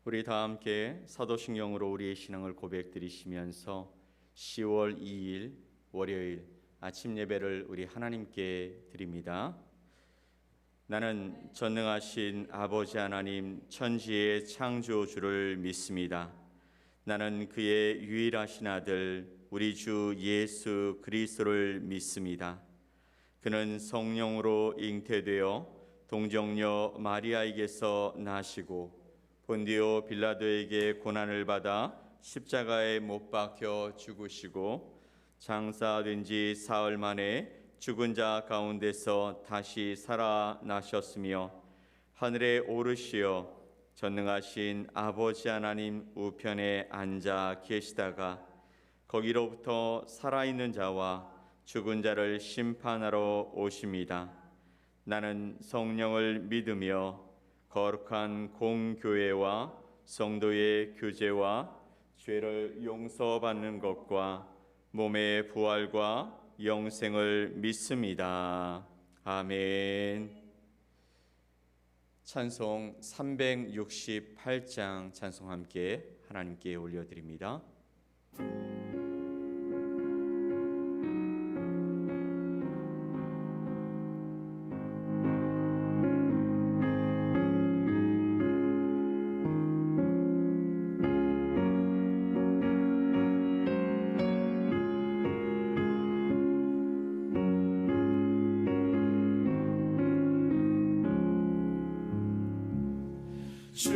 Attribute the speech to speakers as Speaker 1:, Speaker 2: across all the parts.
Speaker 1: 우리 다 함께 사도신경으로 우리의 신앙을 고백드리시면서 10월 2일 월요일 아침 예배를 우리 하나님께 드립니다. 나는 전능하신 아버지 하나님 천지의 창조주를 믿습니다. 나는 그의 유일하신 아들 우리 주 예수 그리스도를 믿습니다. 그는 성령으로 잉태되어 동정녀 마리아에게서 나시고 본디오 빌라도에게 고난을 받아 십자가에 못 박혀 죽으시고 장사된 지 사흘 만에 죽은 자 가운데서 다시 살아나셨으며 하늘에 오르시어 전능하신 아버지 하나님 우편에 앉아 계시다가 거기로부터 살아있는 자와 죽은 자를 심판하러 오십니다. 나는 성령을 믿으며 거룩한 공교회와 성도의 교제와 죄를 용서받는 것과 몸의 부활과 영생을 믿습니다. 아멘. 찬송 368장 찬송 함께 하나님께 올려드립니다.
Speaker 2: 주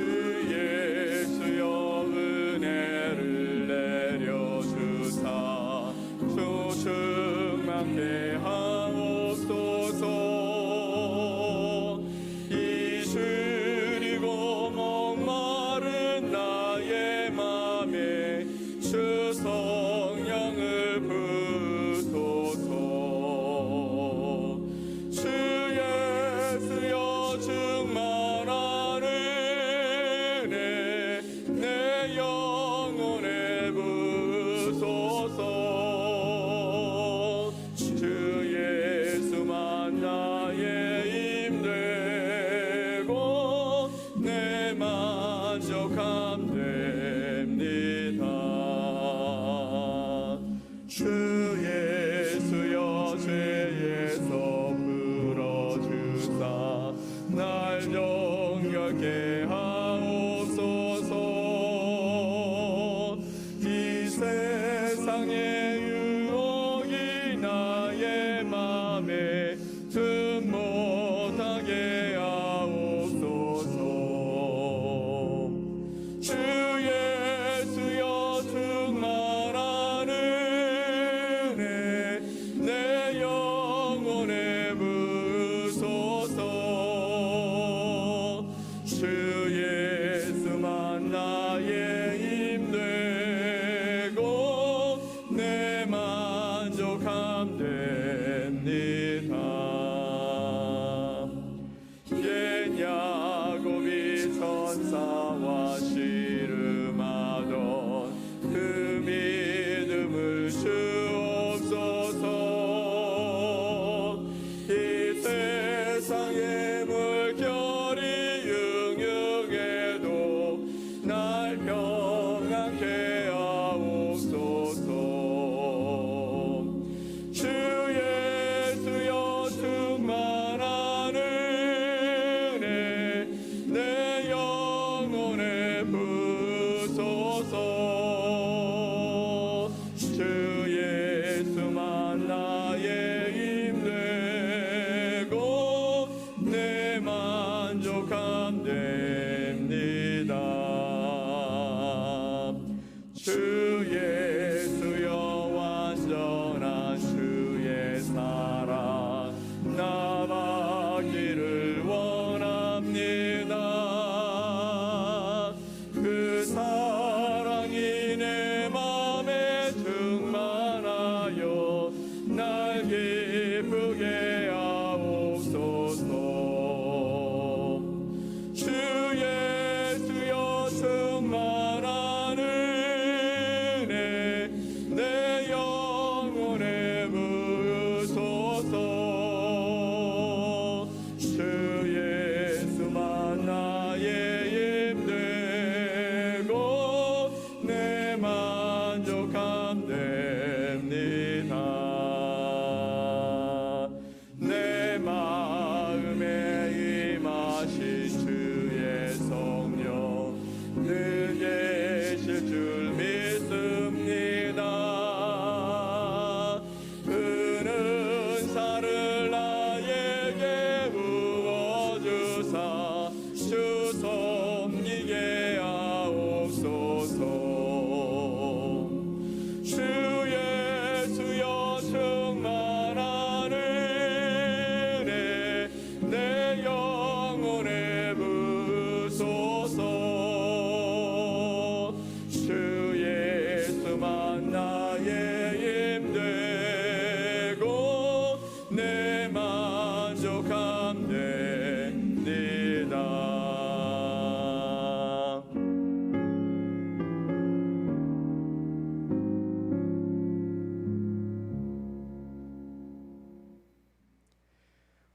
Speaker 2: 예수만 나의 힘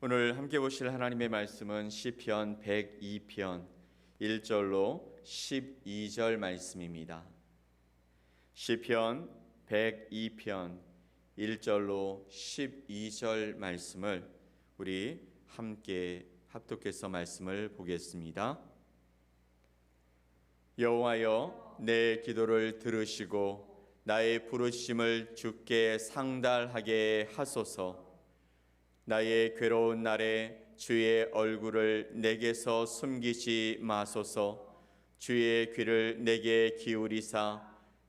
Speaker 1: 오늘 함께 보실 하나님의 말씀은 시편 102편 1절로 12절 말씀입니다. 시편 102편 1절로 12절 말씀을 우리 함께 합독해서 말씀을 보겠습니다. 여호와여, 내 기도를 들으시고 나의 부르심을 주께 상달하게 하소서. 나의 괴로운 날에 주의 얼굴을 내게서 숨기지 마소서. 주의 귀를 내게 기울이사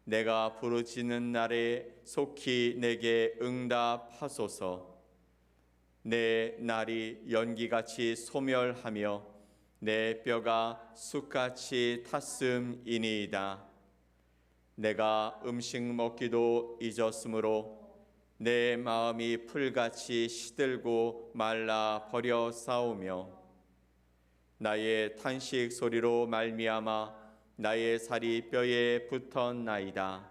Speaker 1: 내가 부르짖는 날에 속히 내게 응답하소서. 내 날이 연기같이 소멸하며 내 뼈가 숯같이 탔음이니이다. 내가 음식 먹기도 잊었으므로 내 마음이 풀같이 시들고 말라 버려 싸우며 나의 탄식 소리로 말미암아 나의 살이 뼈에 붙었나이다.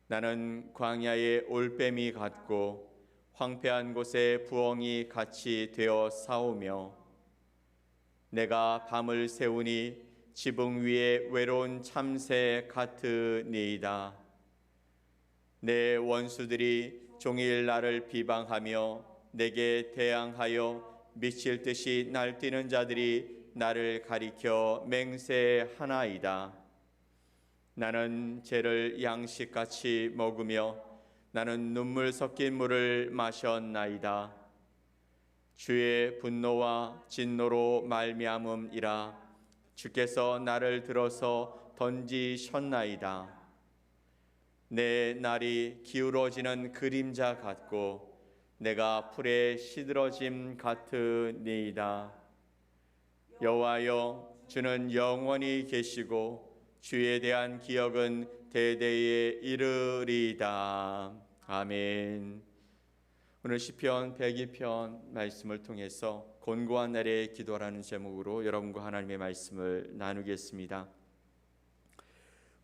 Speaker 1: 나는 광야의 올빼미 같고 황폐한 곳에 부엉이 같이 되어 싸우며 내가 밤을 새우니 지붕 위에 외로운 참새 같으니이다. 내 원수들이 종일 나를 비방하며 내게 대항하여 미칠 듯이 날뛰는 자들이 나를 가리켜 맹세하나이다. 나는 죄를 양식같이 먹으며 나는 눈물 섞인 물을 마셨나이다. 주의 분노와 진노로 말미암음이라. 주께서 나를 들어서 던지셨나이다. 내 날이 기울어지는 그림자 같고 내가 풀에 시들어짐 같으니이다. 여호와여, 주는 영원히 계시고 주에 대한 기억은 대대에 이르리이다. 아멘. 오늘 시편 102편 말씀을 통해서 곤고한 날의 기도라는 제목으로 여러분과 하나님의 말씀을 나누겠습니다.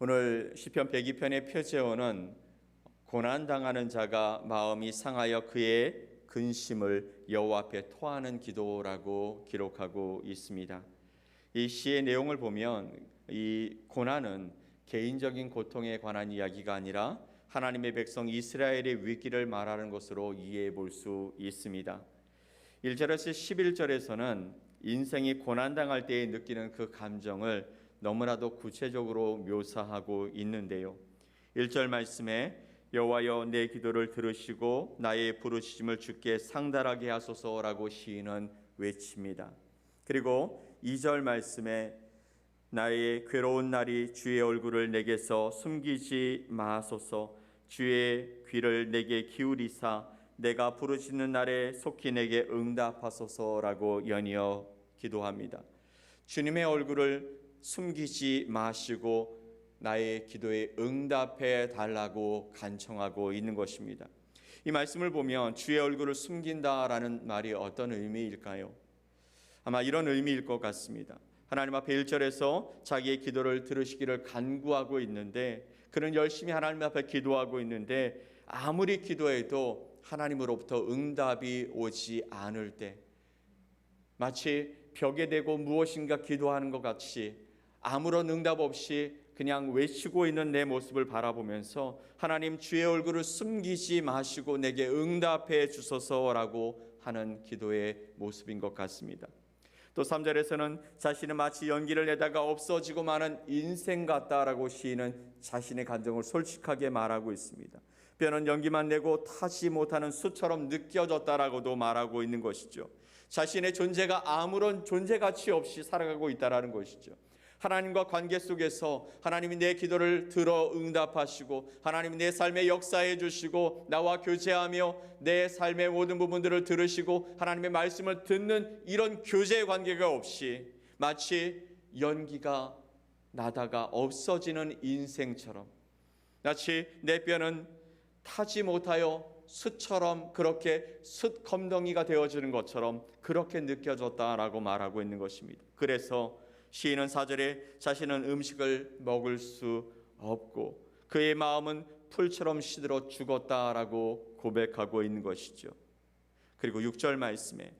Speaker 1: 오늘 시편 102편의 표제어는 고난당하는 자가 마음이 상하여 그의 근심을 여호와 앞에 토하는 기도라고 기록하고 있습니다. 이 시의 내용을 보면 이 고난은 개인적인 고통에 관한 이야기가 아니라 하나님의 백성 이스라엘의 위기를 말하는 것으로 이해해 볼 수 있습니다. 1절에서 11절에서는 인생이 고난당할 때에 느끼는 그 감정을 너무나도 구체적으로 묘사하고 있는데요. 1절 말씀에 여호와여, 내 기도를 들으시고 나의 부르심을 주께 상달하게 하소서라고 시인은 외칩니다. 그리고 2절 말씀에 나의 괴로운 날이 주의 얼굴을 내게서 숨기지 마소서. 주의 귀를 내게 기울이사 내가 부르짖는 날에 속히 내게 응답하소서라고 연이어 기도합니다. 주님의 얼굴을 숨기지 마시고 나의 기도에 응답해 달라고 간청하고 있는 것입니다. 이 말씀을 보면 주의 얼굴을 숨긴다라는 말이 어떤 의미일까요? 아마 이런 의미일 것 같습니다. 하나님 앞에 1절에서 자기의 기도를 들으시기를 간구하고 있는데 그는 열심히 하나님 앞에 기도하고 있는데 아무리 기도해도 하나님으로부터 응답이 오지 않을 때 마치 벽에 대고 무엇인가 기도하는 것 같이 아무런 응답 없이 그냥 외치고 있는 내 모습을 바라보면서 하나님, 주의 얼굴을 숨기지 마시고 내게 응답해 주소서라고 하는 기도의 모습인 것 같습니다. 또 3절에서는 자신은 마치 연기를 내다가 없어지고 마는 인생 같다라고 시인은 자신의 감정을 솔직하게 말하고 있습니다. 뼈는 연기만 내고 타지 못하는 숯처럼 느껴졌다라고도 말하고 있는 것이죠. 자신의 존재가 아무런 존재 가치 없이 살아가고 있다라는 것이죠. 하나님과 관계 속에서 하나님이 내 기도를 들어 응답하시고 하나님이 내 삶에 역사해 주시고 나와 교제하며 내 삶의 모든 부분들을 들으시고 하나님의 말씀을 듣는 이런 교제 관계가 없이 마치 연기가 나다가 없어지는 인생처럼 마치 내 뼈는 타지 못하여 숯처럼 그렇게 숯 검덩이가 되어지는 것처럼 그렇게 느껴졌다라고 말하고 있는 것입니다. 그래서 시인은 4절에 자신은 음식을 먹을 수 없고 그의 마음은 풀처럼 시들어 죽었다라고 고백하고 있는 것이죠. 그리고 6절 말씀에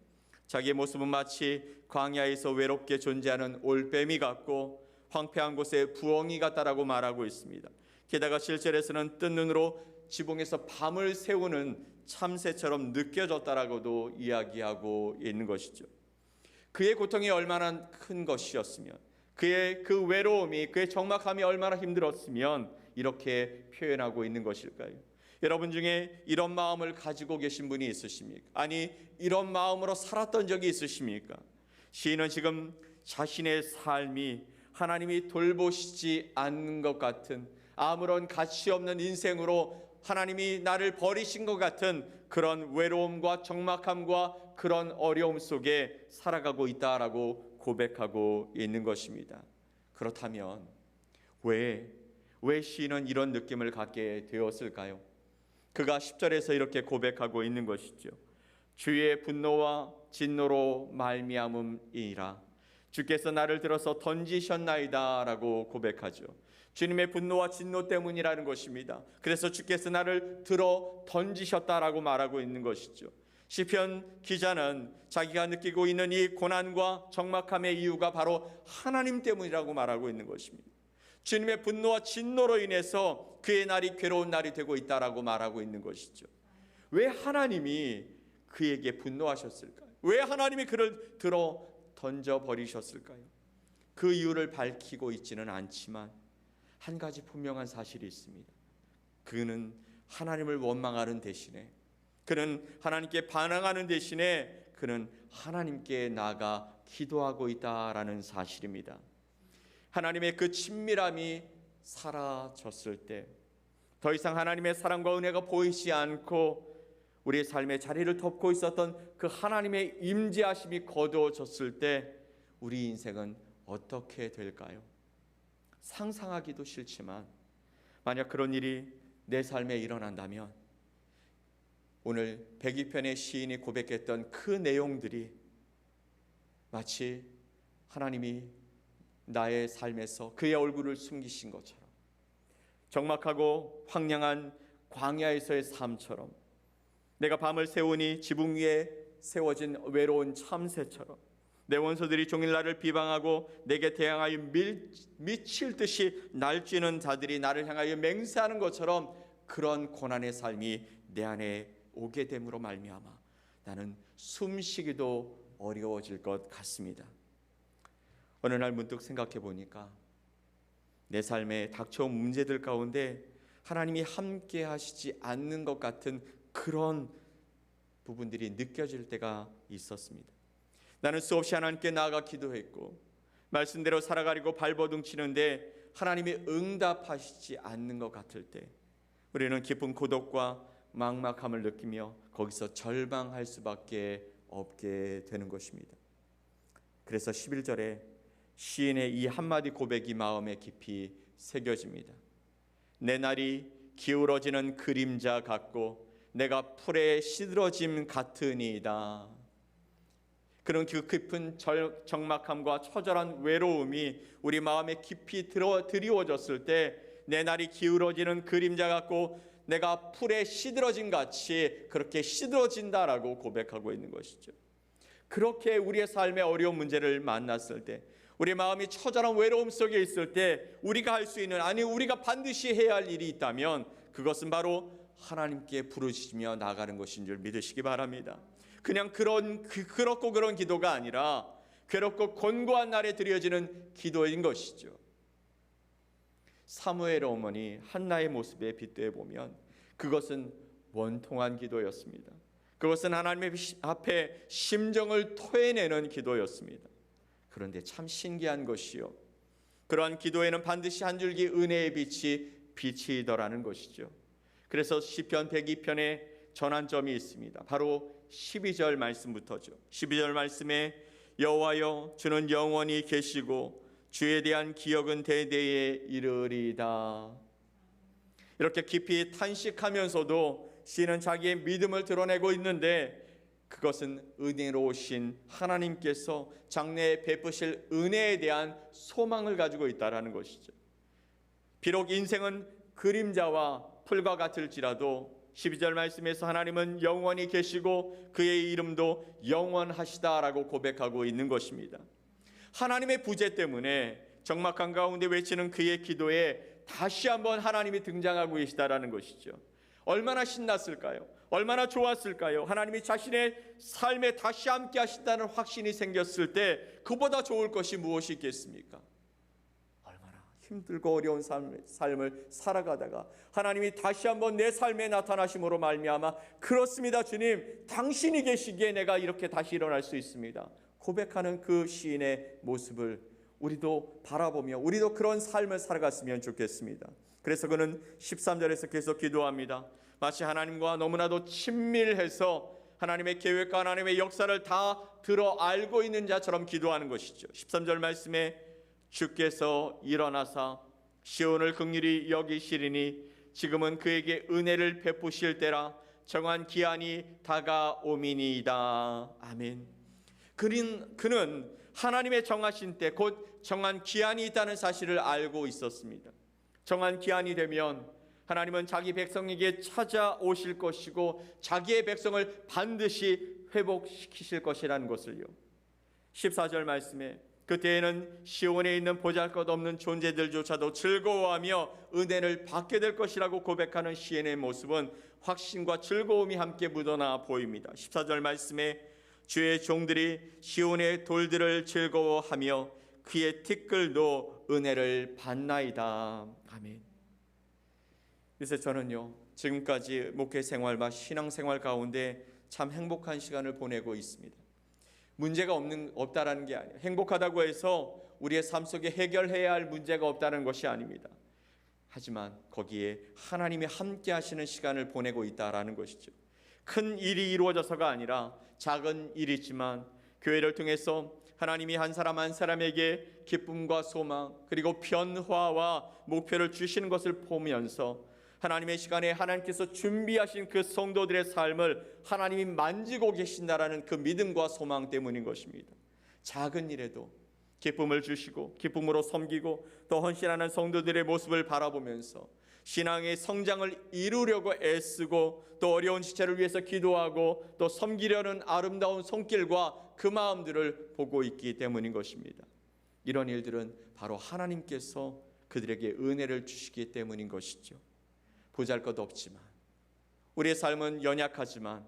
Speaker 1: 자기의 모습은 마치 광야에서 외롭게 존재하는 올빼미 같고 황폐한 곳에 부엉이 같다라고 말하고 있습니다. 게다가 7절에서는 뜬 눈으로 지붕에서 밤을 새우는 참새처럼 느껴졌다라고도 이야기하고 있는 것이죠. 그의 고통이 얼마나 큰 것이었으면, 그의 그 외로움이, 그의 적막함이 얼마나 힘들었으면 이렇게 표현하고 있는 것일까요? 여러분 중에 이런 마음을 가지고 계신 분이 있으십니까? 아니, 이런 마음으로 살았던 적이 있으십니까? 시인은 지금 자신의 삶이 하나님이 돌보시지 않는 것 같은, 아무런 가치 없는 인생으로 하나님이 나를 버리신 것 같은 그런 외로움과 적막함과 그런 어려움 속에 살아가고 있다라고 고백하고 있는 것입니다. 그렇다면 왜 시인은 이런 느낌을 갖게 되었을까요? 그가 10절에서 이렇게 고백하고 있는 것이죠. 주의 분노와 진노로 말미암음이라. 주께서 나를 들어서 던지셨나이다 라고 고백하죠. 주님의 분노와 진노 때문이라는 것입니다. 그래서 주께서 나를 들어 던지셨다라고 말하고 있는 것이죠. 시편 기자는 자기가 느끼고 있는 이 고난과 적막함의 이유가 바로 하나님 때문이라고 말하고 있는 것입니다. 주님의 분노와 진노로 인해서 그의 날이 괴로운 날이 되고 있다라고 말하고 있는 것이죠. 왜 하나님이 그에게 분노하셨을까요? 왜 하나님이 그를 들어 던져버리셨을까요? 그 이유를 밝히고 있지는 않지만 한 가지 분명한 사실이 있습니다. 그는 하나님을 원망하는 대신에, 그는 하나님께 반항하는 대신에 그는 하나님께 나아가 기도하고 있다라는 사실입니다. 하나님의 그 친밀함이 사라졌을 때, 더 이상 하나님의 사랑과 은혜가 보이지 않고 우리의 삶의 자리를 덮고 있었던 그 하나님의 임재하심이 거두어졌을 때 우리 인생은 어떻게 될까요? 상상하기도 싫지만 만약 그런 일이 내 삶에 일어난다면 오늘 102편의 시인이 고백했던 그 내용들이 마치 하나님이 나의 삶에서 그의 얼굴을 숨기신 것처럼, 적막하고 황량한 광야에서의 삶처럼, 내가 밤을 새우니 지붕 위에 세워진 외로운 참새처럼, 내 원수들이 종일 나를 비방하고 내게 대항하여 미칠 듯이 날뛰는 자들이 나를 향하여 맹세하는 것처럼 그런 고난의 삶이 내 안에 오게 됨으로 말미암아 나는 숨쉬기도 어려워질 것 같습니다. 어느 날 문득 생각해 보니까 내 삶에 닥쳐온 문제들 가운데 하나님이 함께 하시지 않는 것 같은 그런 부분들이 느껴질 때가 있었습니다. 나는 수없이 하나님께 나아가 기도했고 말씀대로 살아가려고 발버둥 치는데 하나님이 응답하시지 않는 것 같을 때 우리는 깊은 고독과 막막함을 느끼며 거기서 절망할 수밖에 없게 되는 것입니다. 그래서 11절에 시인의 이 한마디 고백이 마음에 깊이 새겨집니다. 내 날이 기울어지는 그림자 같고 내가 풀에 시들어짐 같으니이다. 그런 그 깊은 적막함과 처절한 외로움이 우리 마음에 깊이 드리워졌을 때 내 날이 기울어지는 그림자 같고 내가 풀에 시들어진 같이 그렇게 시들어진다라고 고백하고 있는 것이죠. 그렇게 우리의 삶의 어려운 문제를 만났을 때, 우리 마음이 처절한 외로움 속에 있을 때 우리가 할 수 있는, 아니 우리가 반드시 해야 할 일이 있다면 그것은 바로 하나님께 부르짖으며 나가는 것인 줄 믿으시기 바랍니다. 그냥 그렇고 그런 기도가 아니라 괴롭고 곤고한 날에 드려지는 기도인 것이죠. 사무엘 어머니 한나의 모습에 빗대어 보면 그것은 원통한 기도였습니다. 그것은 하나님 앞에 심정을 토해내는 기도였습니다. 그런데 참 신기한 것이요, 그러한 기도에는 반드시 한 줄기 은혜의 빛이 비치더라는 것이죠. 그래서 시편 102편에 전환점이 있습니다. 바로 12절 말씀부터죠. 12절 말씀에 여호와여 주는 영원히 계시고 주에 대한 기억은 대대에 이르리이다. 이렇게 깊이 탄식하면서도 시인은 자기의 믿음을 드러내고 있는데 그것은 은혜로우신 하나님께서 장래에 베푸실 은혜에 대한 소망을 가지고 있다는 것이죠. 비록 인생은 그림자와 풀과 같을지라도 12절 말씀에서 하나님은 영원히 계시고 그의 이름도 영원하시다라고 고백하고 있는 것입니다. 하나님의 부재 때문에 적막한 가운데 외치는 그의 기도에 다시 한번 하나님이 등장하고 계시다라는 것이죠. 얼마나 신났을까요? 얼마나 좋았을까요? 하나님이 자신의 삶에 다시 함께 하신다는 확신이 생겼을 때 그보다 좋을 것이 무엇이 있겠습니까? 얼마나 힘들고 어려운 삶을 살아가다가 하나님이 다시 한번 내 삶에 나타나심으로 말미암아 그렇습니다 주님, 당신이 계시기에 내가 이렇게 다시 일어날 수 있습니다 고백하는 그 시인의 모습을 우리도 바라보며 우리도 그런 삶을 살아갔으면 좋겠습니다. 그래서 그는 13절에서 계속 기도합니다. 마치 하나님과 너무나도 친밀해서 하나님의 계획과 하나님의 역사를 다 들어 알고 있는 자처럼 기도하는 것이죠. 13절 말씀에 주께서 일어나사 시온을 긍휼히 여기시리니 지금은 그에게 은혜를 베푸실 때라 정한 기한이 다가오미니이다. 아멘. 그는 하나님의 정하신 때 곧 정한 기한이 있다는 사실을 알고 있었습니다. 정한 기한이 되면 하나님은 자기 백성에게 찾아오실 것이고 자기의 백성을 반드시 회복시키실 것이라는 것을요. 14절 말씀에 그때에는 시온에 있는 보잘것없는 존재들조차도 즐거워하며 은혜를 받게 될 것이라고 고백하는 시인의 모습은 확신과 즐거움이 함께 묻어나 보입니다. 14절 말씀에 주의 종들이 시온의 돌들을 즐거워하며 그의 티끌도 은혜를 받나이다. 아멘. 그래서 저는요 지금까지 목회 생활과 신앙 생활 가운데 참 행복한 시간을 보내고 있습니다. 문제가 없다라는 게 아니에요. 행복하다고 해서 우리의 삶 속에 해결해야 할 문제가 없다는 것이 아닙니다. 하지만 거기에 하나님이 함께 하시는 시간을 보내고 있다라는 것이죠. 큰 일이 이루어져서가 아니라 작은 일이지만 교회를 통해서 하나님이 한 사람 한 사람에게 기쁨과 소망 그리고 변화와 목표를 주시는 것을 보면서 하나님의 시간에 하나님께서 준비하신 그 성도들의 삶을 하나님이 만지고 계신다라는 그 믿음과 소망 때문인 것입니다. 작은 일에도 기쁨을 주시고 기쁨으로 섬기고 또 헌신하는 성도들의 모습을 바라보면서 신앙의 성장을 이루려고 애쓰고 또 어려운 지체를 위해서 기도하고 또 섬기려는 아름다운 손길과 그 마음들을 보고 있기 때문인 것입니다. 이런 일들은 바로 하나님께서 그들에게 은혜를 주시기 때문인 것이죠. 보잘것없지만 우리의 삶은 연약하지만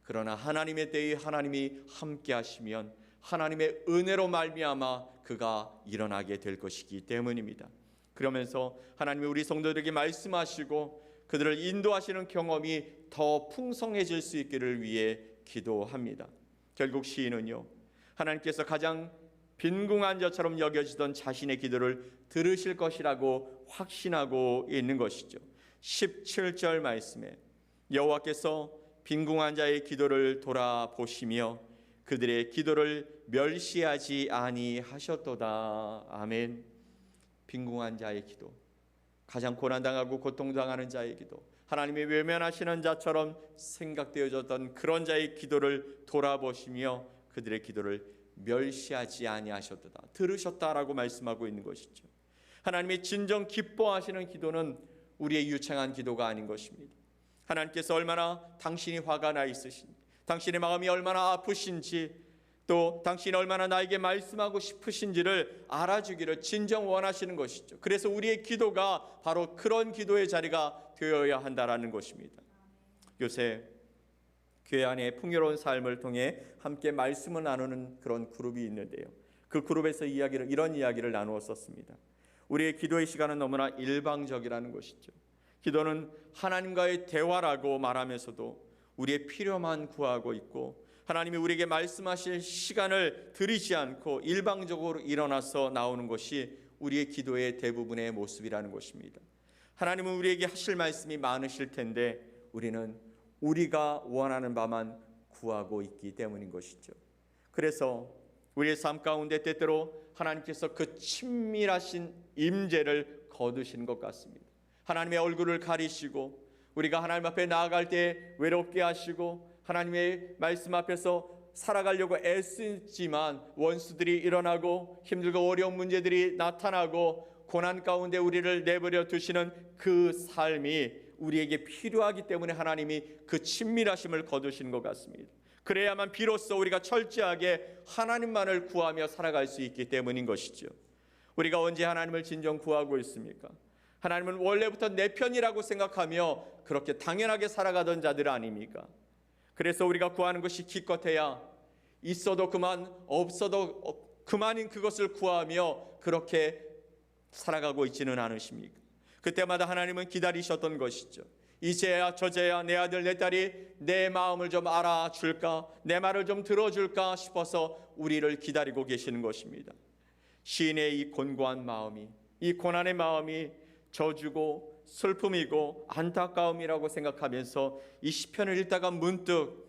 Speaker 1: 그러나 하나님의 때에 하나님이 함께 하시면 하나님의 은혜로 말미암아 그가 일어나게 될 것이기 때문입니다. 그러면서 하나님이 우리 성도들에게 말씀하시고 그들을 인도하시는 경험이 더 풍성해질 수 있기를 위해 기도합니다. 결국 시인은요 하나님께서 가장 빈궁한 자처럼 여겨지던 자신의 기도를 들으실 것이라고 확신하고 있는 것이죠. 17절 말씀에 여호와께서 빈궁한 자의 기도를 돌아보시며 그들의 기도를 멸시하지 아니하셨도다. 아멘. 빈궁한 자의 기도, 가장 고난당하고 고통당하는 자의 기도, 하나님이 외면하시는 자처럼 생각되어졌던 그런 자의 기도를 돌아보시며 그들의 기도를 멸시하지 아니하셨도다. 들으셨다라고 말씀하고 있는 것이죠. 하나님이 진정 기뻐하시는 기도는 우리의 유창한 기도가 아닌 것입니다. 하나님께서 얼마나 당신이 화가 나 있으신지, 당신의 마음이 얼마나 아프신지, 또 당신이 얼마나 나에게 말씀하고 싶으신지를 알아주기를 진정 원하시는 것이죠. 그래서 우리의 기도가 바로 그런 기도의 자리가 되어야 한다라는 것입니다. 요새 교회 안에 풍요로운 삶을 통해 함께 말씀을 나누는 그런 그룹이 있는데요. 그 그룹에서 이런 이야기를 나누었었습니다. 우리의 기도의 시간은 너무나 일방적이라는 것이죠. 기도는 하나님과의 대화라고 말하면서도 우리의 필요만 구하고 있고 하나님이 우리에게 말씀하실 시간을 드리지 않고 일방적으로 일어나서 나오는 것이 우리의 기도의 대부분의 모습이라는 것입니다. 하나님은 우리에게 하실 말씀이 많으실 텐데 우리는 우리가 원하는 바만 구하고 있기 때문인 것이죠. 그래서 우리의 삶 가운데 때때로 하나님께서 그 친밀하신 임재를 거두시는 것 같습니다. 하나님의 얼굴을 가리시고 우리가 하나님 앞에 나아갈 때 외롭게 하시고 하나님의 말씀 앞에서 살아가려고 애쓰지만 원수들이 일어나고 힘들고 어려운 문제들이 나타나고 고난 가운데 우리를 내버려 두시는 그 삶이 우리에게 필요하기 때문에 하나님이 그 친밀하심을 거두신 것 같습니다. 그래야만 비로소 우리가 철저하게 하나님만을 구하며 살아갈 수 있기 때문인 것이죠. 우리가 언제 하나님을 진정 구하고 있습니까? 하나님은 원래부터 내 편이라고 생각하며 그렇게 당연하게 살아가던 자들 아닙니까? 그래서 우리가 구하는 것이 기껏해야 있어도 그만 없어도 그만인 그것을 구하며 그렇게 살아가고 있지는 않으십니까? 그때마다 하나님은 기다리셨던 것이죠. 이제야 저제야 내 아들 내 딸이 내 마음을 좀 알아줄까, 내 말을 좀 들어줄까 싶어서 우리를 기다리고 계시는 것입니다. 시인의 이 곤고한 마음이, 이 고난의 마음이 저주고 슬픔이고 안타까움이라고 생각하면서 이 시편을 읽다가 문득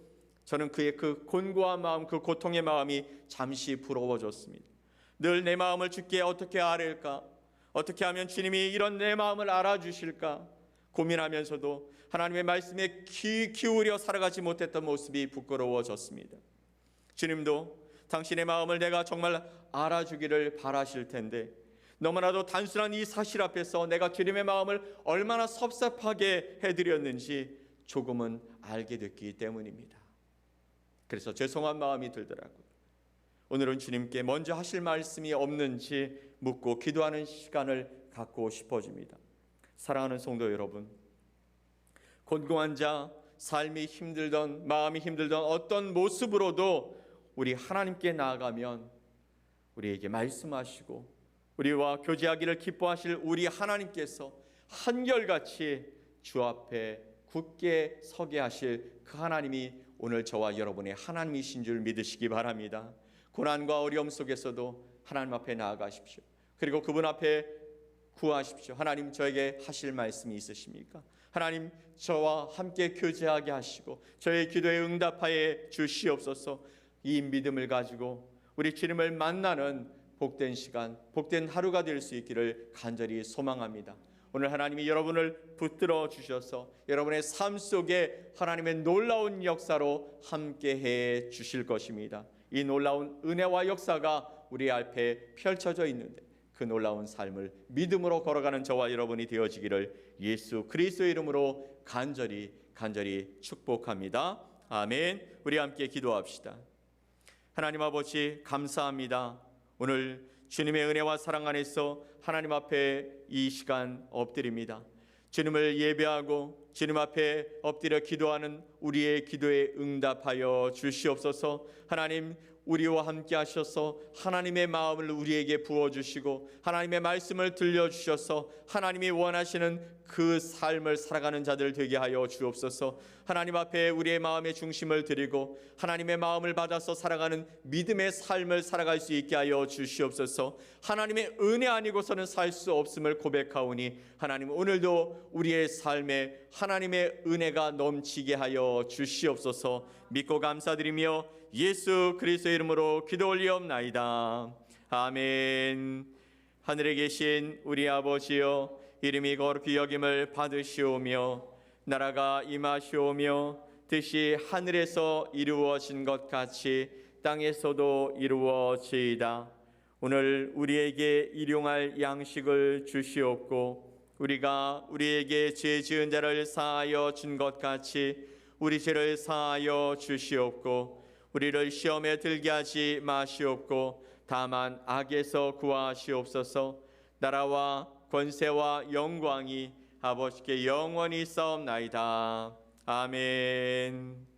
Speaker 1: 저는 그의 그 곤고한 마음, 그 고통의 마음이 잠시 부러워졌습니다. 늘 내 마음을 주께 어떻게 아뢰까? 어떻게 하면 주님이 이런 내 마음을 알아주실까? 고민하면서도 하나님의 말씀에 귀 기울여 살아가지 못했던 모습이 부끄러워졌습니다. 주님도 당신의 마음을 내가 정말 알아주기를 바라실 텐데 너무나도 단순한 이 사실 앞에서 내가 주님의 마음을 얼마나 섭섭하게 해드렸는지 조금은 알게 됐기 때문입니다. 그래서 죄송한 마음이 들더라고요. 오늘은 주님께 먼저 하실 말씀이 없는지 묻고 기도하는 시간을 갖고 싶어집니다. 사랑하는 성도 여러분, 곤고한 자, 삶이 힘들던 마음이 힘들던 어떤 모습으로도 우리 하나님께 나아가면 우리에게 말씀하시고 우리와 교제하기를 기뻐하실 우리 하나님께서 한결같이 주 앞에 굳게 서게 하실 그 하나님이 오늘 저와 여러분의 하나님이신 줄 믿으시기 바랍니다. 고난과 어려움 속에서도 하나님 앞에 나아가십시오. 그리고 그분 앞에 구하십시오. 하나님, 저에게 하실 말씀이 있으십니까? 하나님, 저와 함께 교제하게 하시고 저의 기도에 응답하여 주시옵소서. 이 믿음을 가지고 우리 주님을 만나는 복된 시간, 복된 하루가 될 수 있기를 간절히 소망합니다. 오늘 하나님이 여러분을 붙들어 주셔서 여러분의 삶 속에 하나님의 놀라운 역사로 함께해 주실 것입니다. 이 놀라운 은혜와 역사가 우리 앞에 펼쳐져 있는데 그 놀라운 삶을 믿음으로 걸어가는 저와 여러분이 되어지기를 예수 그리스도의 이름으로 간절히 축복합니다. 아멘. 우리 함께 기도합시다. 하나님 아버지, 감사합니다. 오늘 주님의 은혜와 사랑 안에서 하나님 앞에 이 시간 엎드립니다. 주님을 예배하고 주님 앞에 엎드려 기도하는 우리의 기도에 응답하여 주시옵소서. 하나님, 우리와 함께 하셔서 하나님의 마음을 우리에게 부어주시고 하나님의 말씀을 들려주셔서 하나님이 원하시는 그 삶을 살아가는 자들 되게 하여 주옵소서. 하나님 앞에 우리의 마음의 중심을 드리고 하나님의 마음을 받아서 살아가는 믿음의 삶을 살아갈 수 있게 하여 주시옵소서. 하나님의 은혜 아니고서는 살 수 없음을 고백하오니 하나님, 오늘도 우리의 삶에 하나님의 은혜가 넘치게 하여 주시옵소서. 믿고 감사드리며 예수 그리스도의 이름으로 기도 올리옵나이다. 아멘. 하늘에 계신 우리 아버지여, 이름이 거룩히 여김을 받으시오며 나라가 임하시오며 뜻이 하늘에서 이루어진 것 같이 땅에서도 이루어지이다. 오늘 우리에게 일용할 양식을 주시옵고 우리가 우리에게 죄 지은 자를 사하여 준 것 같이 우리 죄를 사하여 주시옵고 우리를 시험에 들게 하지 마시옵고 다만 악에서 구하시옵소서. 나라와 권세와 영광이 아버지께 영원히 있사옵나이다. 아멘.